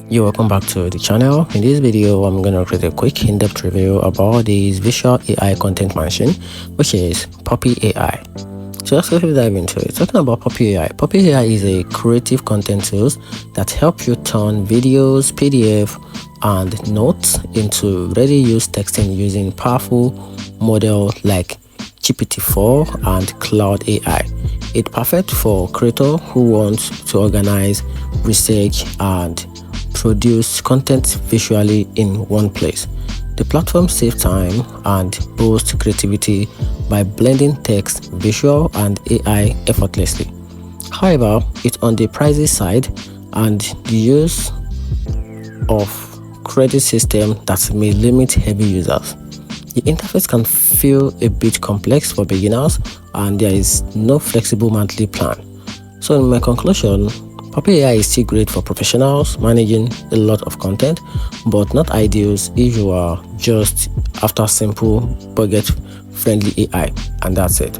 Yo, welcome back to the channel. In this video, I'm going to create a quick in-depth review about this visual AI content machine, which is Palmpay AI. So let's quickly dive into it. Talking about Palmpay AI. Palmpay AI is a creative content tools that help you turn videos, PDF, and notes into ready-use texting using powerful models like GPT-4 and Cloud AI. It's perfect for creators who want to organize, research, and produce content visually in one place. The platform saves time and boosts creativity by blending text, visual, and AI effortlessly. However, it's on the pricey side, and the use of credit system that may limit heavy users. The interface can feel a bit complex for beginners, and there is no flexible monthly plan. So in my conclusion, Palmpay AI is still great for professionals managing a lot of content, but not ideal if you are just after simple budget-friendly AI, and that's it.